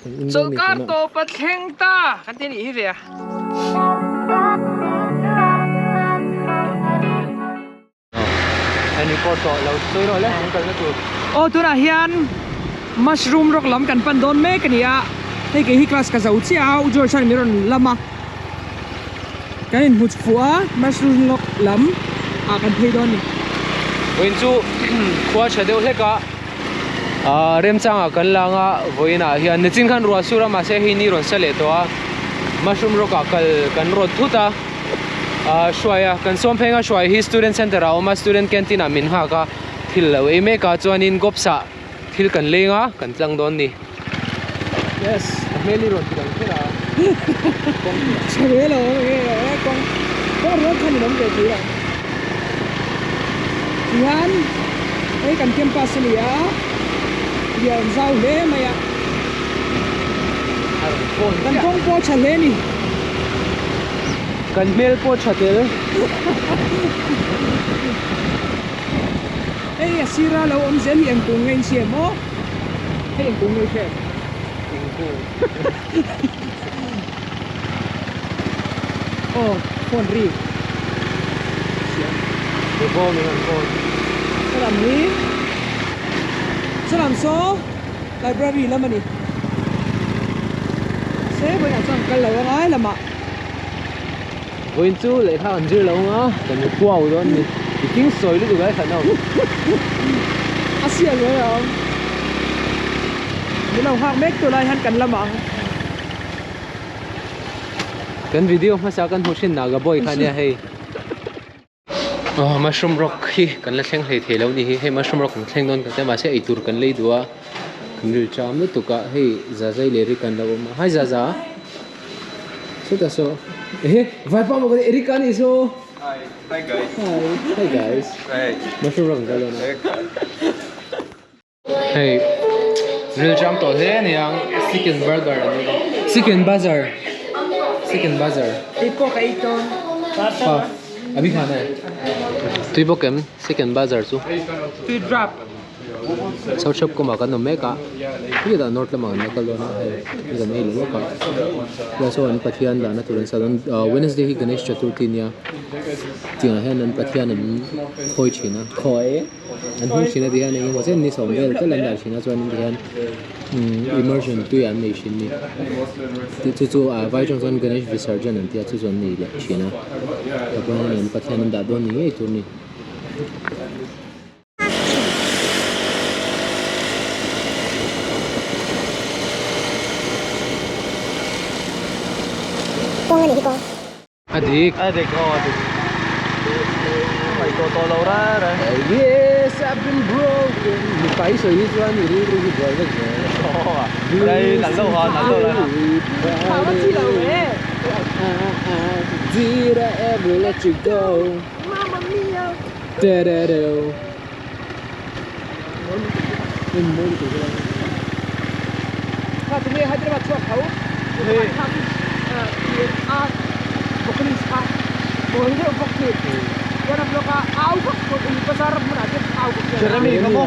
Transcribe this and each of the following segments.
Chol kar to patheng ta kan tin hi ve ani ko to lo soi ro le kan na tu o tuna hian mushroom rock lam kan pan don me kania hei ke hi class ka zau chia u jor chan miron lama kan in hut fuwa mushroom rock lam a kan thei don ni win chu khwa chadeu he ka rem changa kan langa voina hian ne chin khan ruwa sura ma se hi ni ron sale to a mushroom rock a kal kan ro thuta shwaya kan som phenga shwai hi student center a oma student canteen a min ha ka thil lo e me ka chuanin gopsa thil kan lenga kan tlang don ni yes meli ron tidang thera chwe lo e kong ko ro khan nom ke thira hian ei kan campus ni a ya zau le maya kan kong po chale ni kan mel po chatel ei asira lo om zen yang kung ngain siya mo ei yang kung ngain siya oh phone ri de bo mi kan bo salam ni salam so library lamani se boy na chang kal lo ngai lama win chu le kha an jir lo nga kan ku au don ni king soi lu ga khan no asia lo ya ni lo hak mek to lai han kan lama kan video ma sa kan hushin na ga boy khan ya hei mushroom rock hi kan la thleng hlei thelo ni hi mushroom rock kan thleng don ka te ma se ei tur kan lei duwa kan ri cham lu tu ka hei za zai le ri kan lo ma hai za za so ta so vai pa mo ko erika ni so Hi guys. hi guys Hey. mushroom rock ka lo na hey real jam to he ni ang chicken burger ani chicken bazar ipo kai ton ha abhi khana hai tui bo kem chicken bazar chu tu drop sau shop ko ma kan no me ka ni da north lama na ka lo na hai ni da nei lo ka la so an pathian da na turan sa don wednesday hi ganesh chaturthi nia tinga hen an pathian an khoi china khoi an hu china dia nei mo chen ni som bel te lan da china chuan ni han immersion tu yan nei shin ni ti chu vai chong chon ganesh visarjan an tia chu chon nei la china ta ko an pathian an da don ni ei tur ni adik Mày to lâu ra rồi. yes I've been broken ni pai so hi chuan ni ri ri boy ve Đây là lâu hơn, là lâu rồi. sao nó chi lâu thế did I ever let you go mamma mia da da da in mo tuถ้าतुम्ही हैदराबादชอบเขาถ้าที่อาbukan ispat boleh bukan jangan bloka au bukan ini pasar mana aja au Jeremy kamu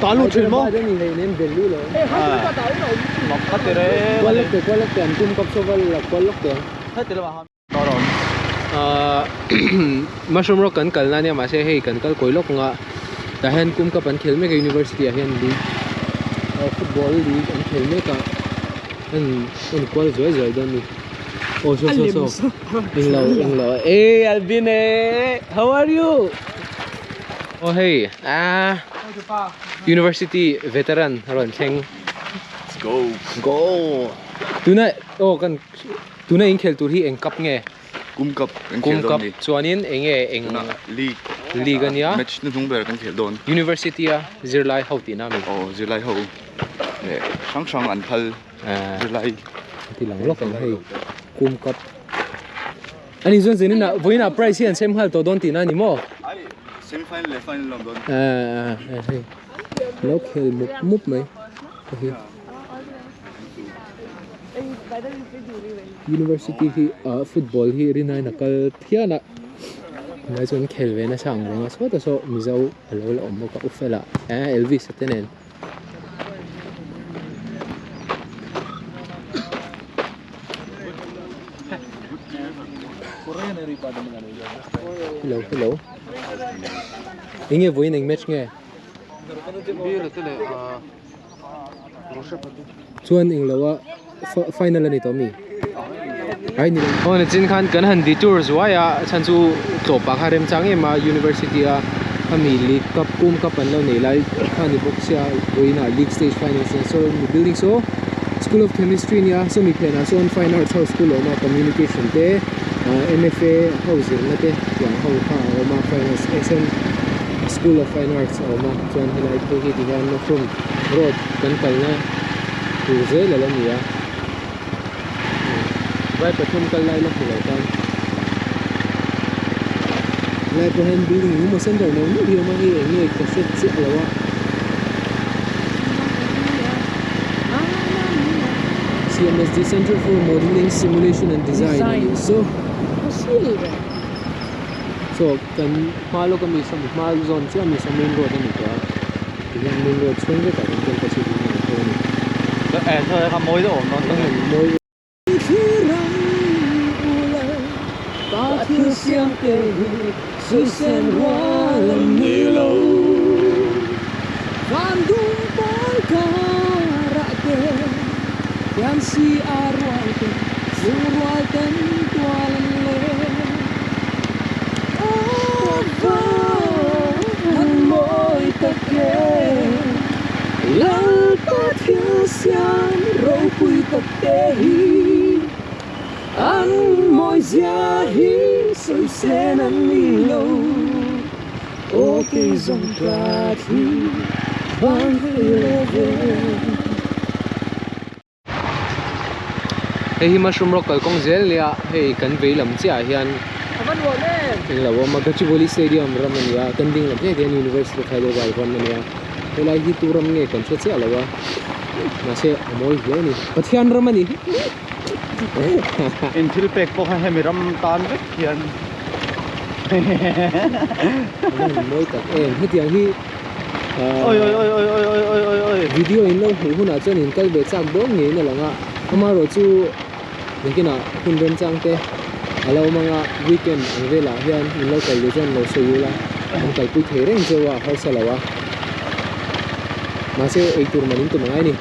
talu thil mo. ni nei nem belu lo hai kita tahu tahu Mọc hết từ đấy. kwalak tem kum kap so wal kwalak tem Hết từ là ham. To rồi. mushroom rock kan kal na ne ma se hei kan kal koilok nga ta hen kum ka pan khel me ka university a hen di football league an khel me ka an kwal zoi don ni oh so in lo hey albine how are you oh hey university veteran ron theng Let's go. go tuna oh kan tuna in khel tur hi eng kap nge Cung cấp. kum kap chuanin enge eng League. league ania Match nó thung bè kan khel don. university a zirlai hauti na mi Giờ lại hậu. Nè, sáng ăn thal. Giờ lại. ti lang lok ang hei kum kap ani zon zenin na voina price hian sem hal to don ti na ni mo Ai, semi-final le final lam don. hei lok hel mup mai university hi football hi rinai na kal thiana ngai chon khel ve na sang ronga so ta so mizau alo la om ka ufela elvis atenen hello inge voi ning match nge chuan ing lawa final ani to mi ai ni on chin khan kan han di tour zuaya chan chu to pa kharem change ma university a ami league cup kum cup an lo nei lai khani boxia goina league stage finals so building so School of Chemistry nia so mi phena so on fine arts house school ma communication te MFA housing na te yang ho kha ma finance SN School of Fine Arts ma chuan helai ko hi diwan no from road kan kal na tu ze la la nia vai pathum kal lai la khulai tan lai ko hen building mu center no ni hi ma hi ni ka set si lawa CMSD Center for Modeling, Simulation and Design. So kan malo kami sa malo zone siya mi sa main road ani ko. Yung main road swing ka kan kan kasi ni ko. Thôi ka mối đó nó Moy. Ba thiếu xiang tê su sen hoa lam ni lo. Van dung bal ka ra te. Yang si arwal te surwal ten tualan le. Hãy môi tất kê lal ta thiếu xiang râu quy tất tê hi ăn môi gia hi sôi sen ăn mi lâu ô cây dòng ca thi vang về hey mushroom rock kong zel lia hey kan ve lam chia hian aman wo le eng lawa Magachiboli Stadium ramania kanding lam he University of Hyderabad ramania helai hi turam nge kan che alawa na se amoi hle ni pathian ramani in thil pek po kha hemiram tan ve hian moi tak em hetiang hi oi video in lo huna chen in kal be chak dom nge na langa amaro chu nikina hunren changte alo mga weekend ang vela hian in lo kal lejon lo soyula ang kal pui thereng jewa hausalawa mase ei tur manin tu mangai ni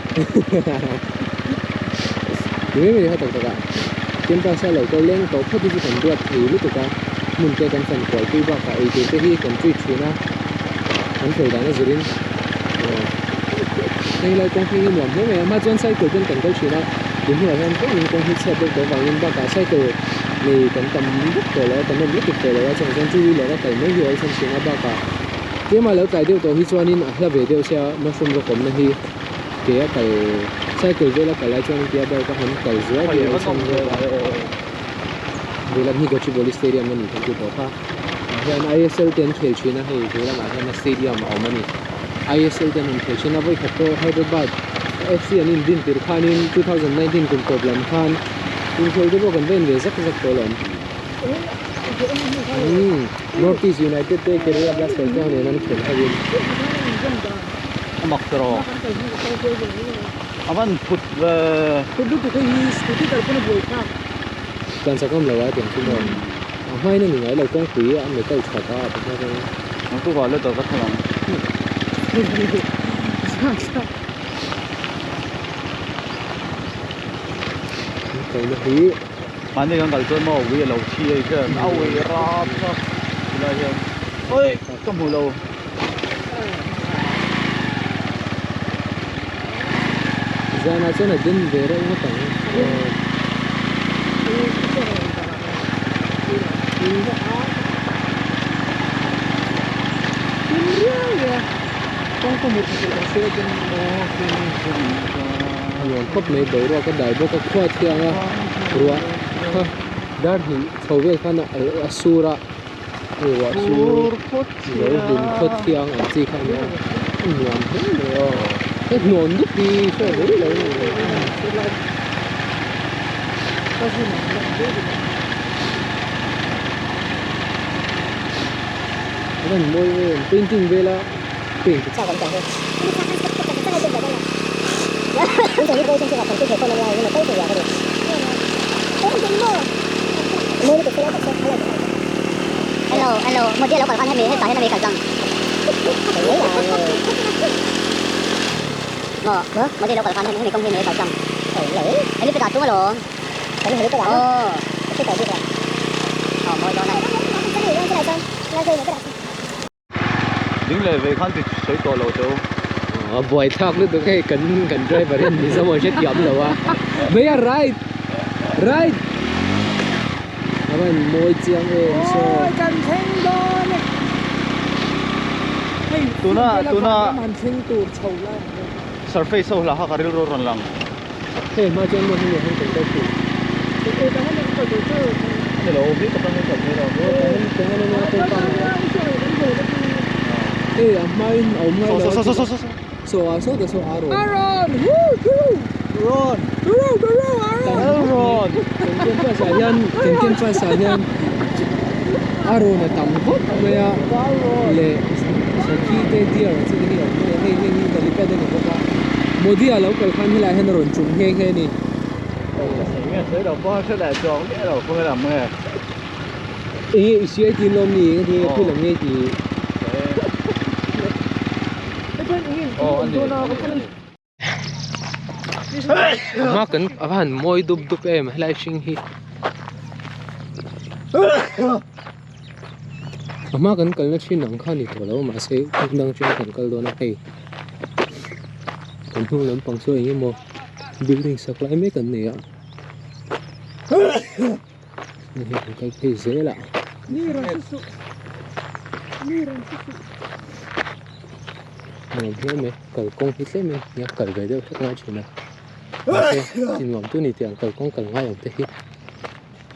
ni me ha tak taka kem pa sa lo ko leng to phodi ji kan duat thi lu ka mun te kan fan ko ti ba ka ei te hi kan tri thina an thoi da na zurin nei lai kong phing lam me ma chon sai ko kan kal thina din hi han ko in kong hi se do wang in ba ka sai ko ni kan tam buk ko lo kan buk ko lo chang chang chu lo ka kai mai hi ai san singa ba ka ke ma lo kai deu to hi chuanin a hla ve deu sia mushroom ro kom na hi ke a kai cycle vela kalai chuan ke ba ka han kai zua de sam zo vela hi Gachibowli Stadium ni kan tu pa hian ISL 10 khel china hei vela ma hian stadium a mani ISL 10 in khel china voi khato Hyderabad FC anin din tir khanin 2019 kum problem khan in khel de bo kan ven ve zak zak tolom Northeast United te Kerala Blasters te ne nan khel khavin amak tro avan put kudu tu kai scooty tar pun boy ka kan sakam lawa tiang chu mo mai na ni ngai lo kong pui am le kai chata pa na ko nó cứ gọi lên tàu các thằng kai na hi mà này con đẩy tôi mau vì lâu chi ấy chứ áo ấy ra sao là gì ôi trong hồ lâu zana chana din vera ma tang con có một cái xe trên yon khop nei do ro ka dai bo ka khwa thianga ruwa dar hi chowe khana asura wa sur lo din khot thiang an chi khan ya nuam he lo cái non du pi so do lo cái môi painting vela paint sao còn chẳng được bây giờ đi coi trong trường học còn chưa thể con này nhưng mà tới tuổi rồi đấy không tính mơ mơ nó sẽ một tia lẩu còn hay mì hay tỏi hay mì cả răng một tia lẩu còn hay mì công hay mì cả răng lấy cái phải đặt xuống rồi cái phải đặt cái phải đặt mỗi đó này đứng lại về khăn thì水果路咗。buổi thác lúc cái cần driver hiện đi xong rồi chết yếm rồi à bây giờ right các bạn môi chiang em so cần thanh đo này tuna mình thanh tụ chầu lại surface so là họ cái rồi run lang. thế mà trên một người không cần đâu phụ Hello, biết có bao nhiêu chục này rồi. ê mai ông mai So. so aro Aaron Run. Run. Kenken pa sa yan aro na tambok maya le sa kite dia sa ni hey dalipad ni ko ka modi alo kal khan hila hen ron chung he ni Nghe thấy đầu bò sẽ lại tròn cái đầu không làm nghe. e isi ti lom ni thì phi lang ni ti mà cần avan moi dup em lai sing hi mà cần kal na chin ang khan ni to lo ma se dang chin kan kal do na hey kan hung lam pang so yi mo building supply me kan ne ya ni kan kai ze la mình hiểu mấy cầu công hết đấy mình nhớ cầu về đâu chắc ngay chuyện này ok xin mong tôi này tiền cầu công cần ngay ở đây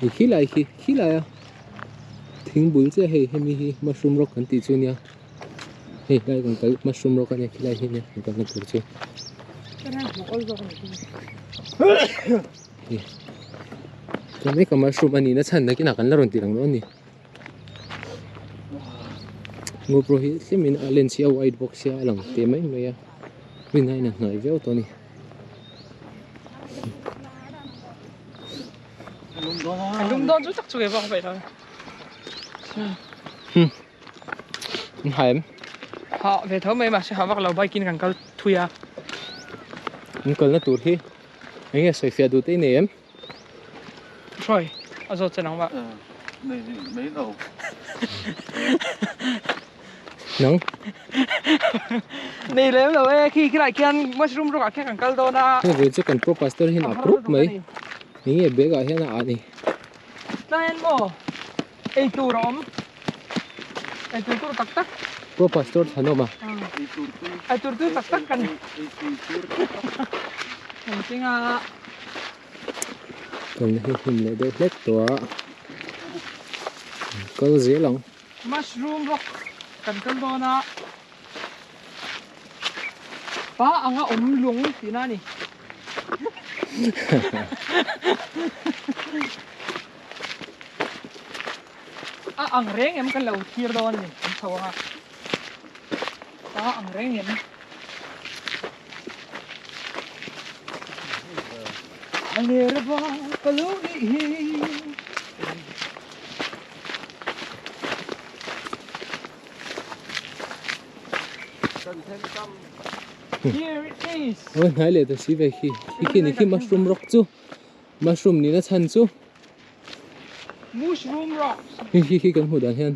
thì khi lại à thím bún sẽ hay mi mushroom rock cần tí chút nha hey đây còn cái mushroom rock này khi lại hi nha còn cái thứ chứ cái mấy cái mushroom anh nó chăn đấy cái nào cần là rồi tiền đó nè GoPro hi simin lens sia wide box sia lang te mai mai min nai na ngai veo to ni lum don chút chắc chụp vào vậy thôi haim họ về thấu mấy mà sẽ họ bắt đầu bay kinh càng cao thui à in kal na tur hi ai sai fia du te ne em rồi ở rồi sẽ nóng vậy Này mấy đầu. nắng này lấy rồi khi lại kian mushroom rồi cả càng cao đó na cái vừa cho cần pro pastor hin approve mấy ni be ga hian a ni đây anh mo ei tu rom ei tu tak tak pro pastor thano ma ei tu tak tak kan penting à còn hi him le de lek to kal ze lang mushroom rock kan kan do na pa anga lung ti na ni ang reng em kan lau thir do ni em thawanga pa ang reng em alerba kaluni Here it is. ôi nãy le to si ve khi ni khi mushroom rock chu mushroom ni na chan chu Mushroom rocks. hi kan hu dan hian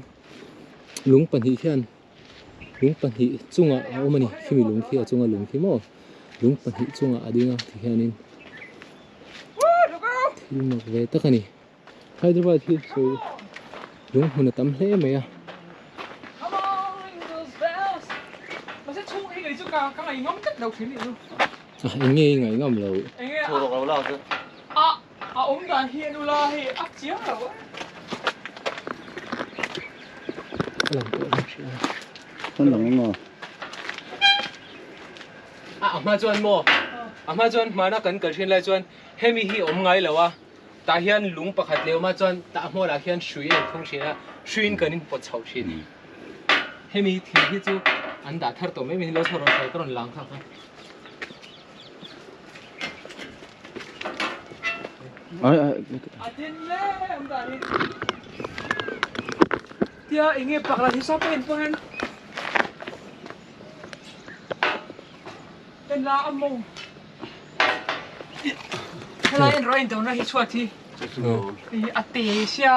lung pan hi chunga omani khi mi lung khi a chunga lung khi mo lung pan hi chunga adinga thi hianin thil mak ve takani Hyderabad hi so lung huna tam hle me a Come on, ring those bells. Mà sẽ chung cái chú cả cái này ngắm chất đầu xíu luôn. anh nghe ngai ngam lo Anh nghe Thôi đâu lao chứ. ông đoàn hiền là hi áp chiếu rồi. lang ko Con lỏng ngò. ama chuan mo ama chuan mana kan kalhin lai chuan hemi hi om ngai lawa ta hian lung pakhat lewma chuan ta mo la hian shui en thung shina shuin kanin pot chau shin hemi thi hi chu an da thar to me mi lo thoro sai karon lang kha À tin lé ông đoàn đi. tia inge pakla hi sa pen pen en la among helai en roin dong na hi chua thi hi ate sia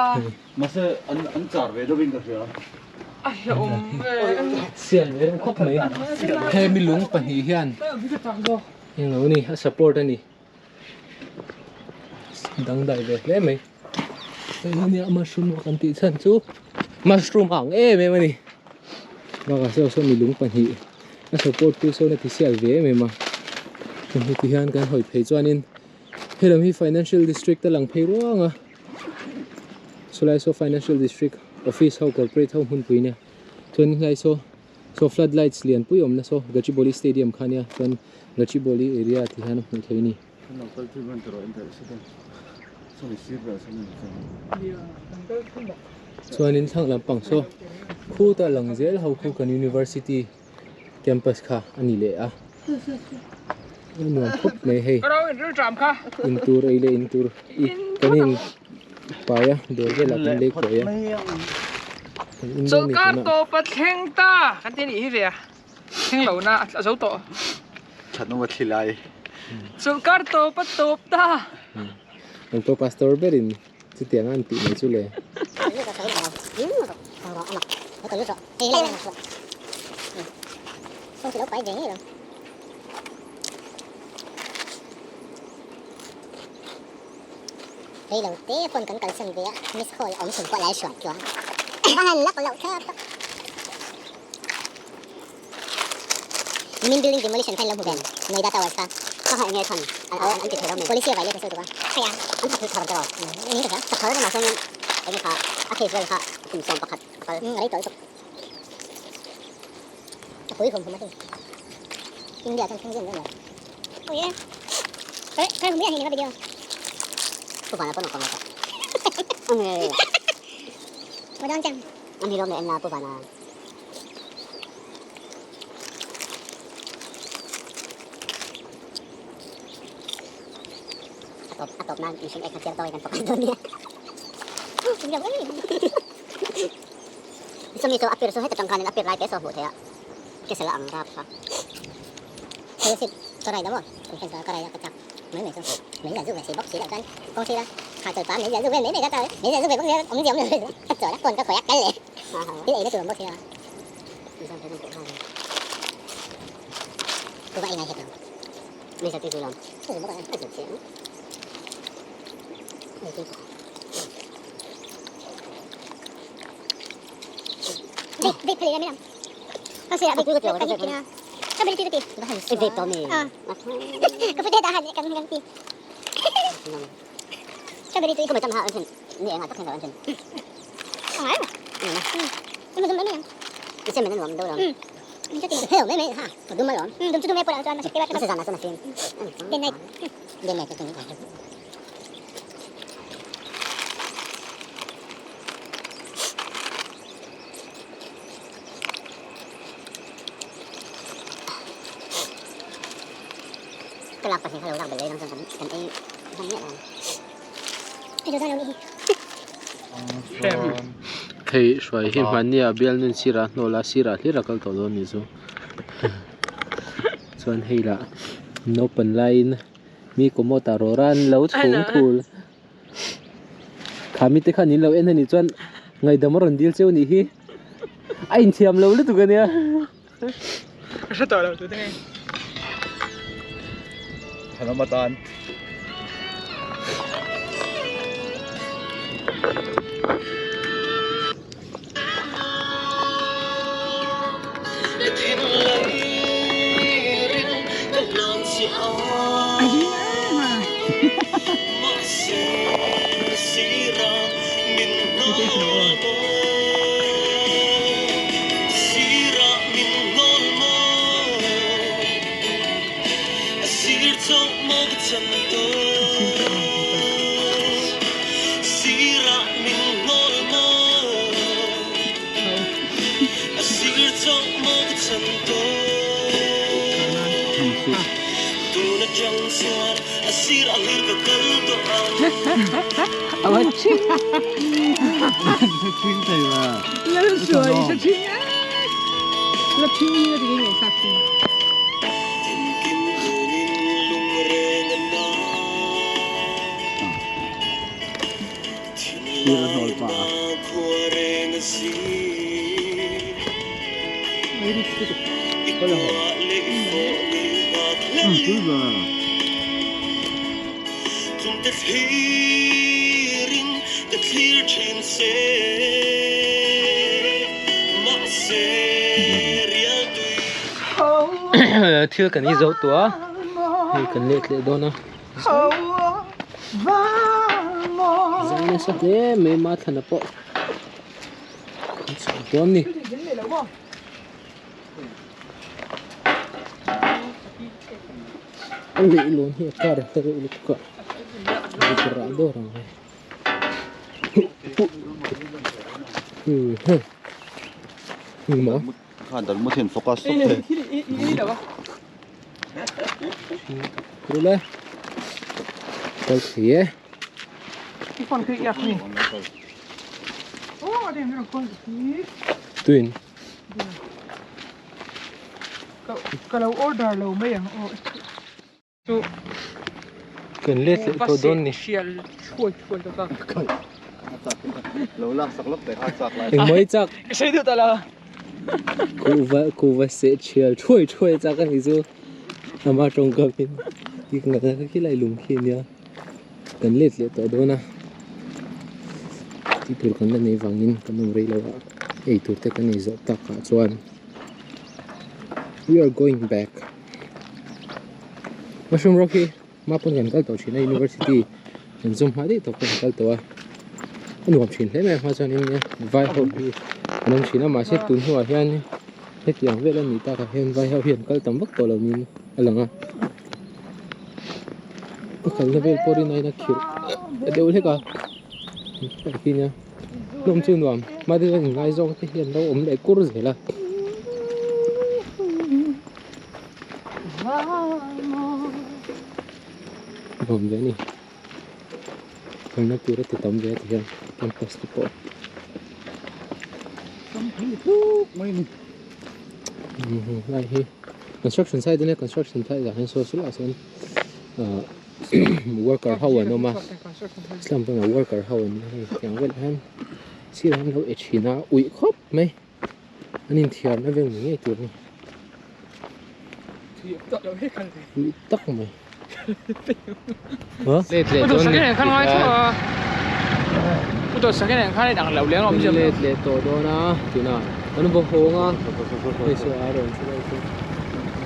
mà sẽ ăn chả về đâu bên cả chưa ai sian ve khop mai he mi lung pa hi hian eng lo ni a support ani dang dai ve le mai ni mushroom kan ti chan chu mushroom ang me mani ba ka so mi lung pa hi a support tu so na ti sial ve me ma ni ti hian kan hoi phei chuanin helam hi financial district ta lang phei ruanga sulai so financial district office how corporate how hun puine chun ngai so floodlights lian pui om na so Gachibowli stadium khania chun Gachibowli area thi han hun theini nó có chuyên môn rồi anh thấy sẽ xong rồi ship rồi xong rồi chuan in thang lampang so khu ta lang zel ho khu kan university campus kha ani le a nuam khop mai hei cái đó rư trạm kha in tur ai le in tur kanin paya dor ge la kan le ko ya so car to pat heng ta kan tin hi ve heng lo na a zo to thật nó mà thì lại so car to pat top ta ang to pastor berin chu tiang an ti mai chu le không chỉ đâu phải vậy rồi đây đầu tiên phần cần cần sân vía miss call ông sừng qua lại sọt cho anh lắc lậu thơ Min building demolition kan lam huben mai data was ka ka ha nge thon an ti thera me police vai le so to ka ya an ta thara da ni ta ka thara ma sang ani ka a case wel ka kum som pakhat ka ngai to to koi không ma tu India kan thang jen la oi cái không biết anh này nó video không phải là con nào mà đang chăng anh đi đâu này em là không phải là atop na isang ek na tiyan tayo kan pakadon niya. Sige ba ni? Isang ito apir so ito tang kanin apir right so buti ya. Kasi la ang rap pa. Kasi si karay da mo. Kung sa karay ka tak. Mấy so. Mấy là giúp về bóc xí lại kan. Con xí la. Khai tội phá mấy là giúp về mấy này ta. Mấy là giúp về bóc nhớ ông diệm rồi. Cắt rồi con cái khỏe cái lệ. Cái này nó từ bóc xí la. Isang thấy con cũng có vậy này hết rồi. Bây giờ tôi làm. Tôi bóc cái gì chứ. Vip pali namin lang. Kasi abi ko ko kasi kina. Sabi dito dito. Vip to me. Kapit dahan ni kami lang ti. Sabi dito ko macam ha antin. Ni nga tak antin. Ay ba? Ano dum namin. Isa men nom do ram. Ito tin. Heo me ha. Dum malon. Dum tu me pala jan masih kira masih sana sana sin. Then night. Then night tu. cái lạc phải hello đang bên đây đang cần ấy đang nhẹ này cái đó đâu đi thei shwai hi mania bial nun sira nola sira hlira kal to don ni chu chuan heila no pan line mi komota roran lo chung thul khami te khanin lo en ani chuan ngai damaron dil cheu ni hi a in thiam lo lu tu ka nia sao to đâu tu thế Ramadan. Aba chim. Chinh thầy mà. Là sửa sẽ chim á. Là chim như thì ngày khác chim. Đi ra nồi phá. Có là hồn. Cứ rồi. Thiêu cần đi dấu tua thì cần lệ đó nè giờ này sao thế mấy má thằng nó bỏ tuấn đi anh bị luôn hiện cả rồi tôi bị cả bị cả đó rồi mà Khán đàn một thiên focus tốt thế. Rồi lên coi thế Cái con kia yak này. Ô, đây là con kia. tuyển Kalau order lâu mấy ang so cần lết tôi đón đi Shell chui đó ta. Lâu lắc sắc lấp để hát sắc lại. anh mới chắc Sai được ta là. cô va sẽ chiều chui chắc cái gì mà trong cái thì người ta cái lại lùng khi nhá cần lết tôi đón à thì tôi cần là này vàng in cần nông lâu ấy tôi thấy cái này rất tắc cả chuan we are going back Mushroom Rocky mapun kan kal to china university en zoom ha di to kan kal to a anu am chin hle me ma chan in vai ho hi nam china ma se tun huwa hian he tiang vela ni ta ka hen vai ho hian kal tam vak to lo ni alanga kal na vel pori nai na khir deu le ka ki nya nom chu nuam ma de ngai zong te hian lo om le kur zela Vòng vậy nè, còn nó chưa được tóm về thì campus của bộ. Này hi, construction site này construction site là hình số là xem worker how nó mà, làm bằng worker how này, chẳng biết hắn, xí là hắn đâu ít khi nào ui khóc mấy, anh nhìn thiệt nó về mình nghe tuổi này, ui tóc mày. Hả? Lết Tôi sáng cái khăn nói cho tôi sáng cái khăn này đằng lẩu léo làm gì lết to đó na tu na anh bao hồ nga bây giờ ai rồi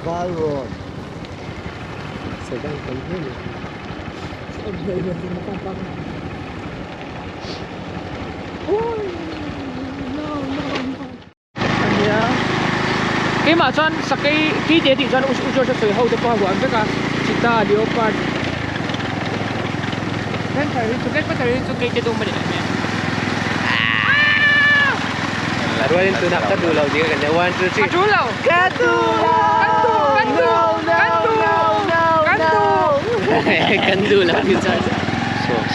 Vai rồi. sẽ đang cần thế cái mà chọn sắc cái địa thì chọn ujo cho sợi hậu cho qua quán với cả cheetah leopard kan phải cho cái đồ mà để này lalu ini tu nak kadu lau dia kan one two three kadu lau kandu lau kita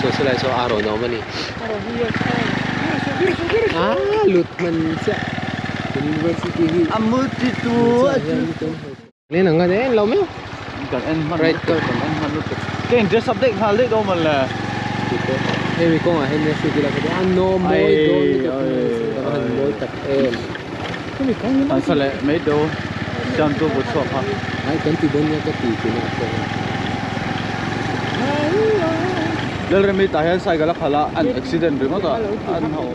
so lại so aro nó mà nè lut man cha university hi Amut itu. lên ngang đấy lâu mấy Cần ăn mặn. Right, Cần ăn mặn lúc. Cái anh dress up định hal định đâu mà là. Hey, we go ahead and shoot like that. No more more tập em. Anh phải lại mấy đồ. Chăm tu bút chọc ha. Ai cần thì bốn nhà cái tỷ của nó. Lần rồi mình tại hiện sai cái là khá là an accident rồi mà ta. An hậu.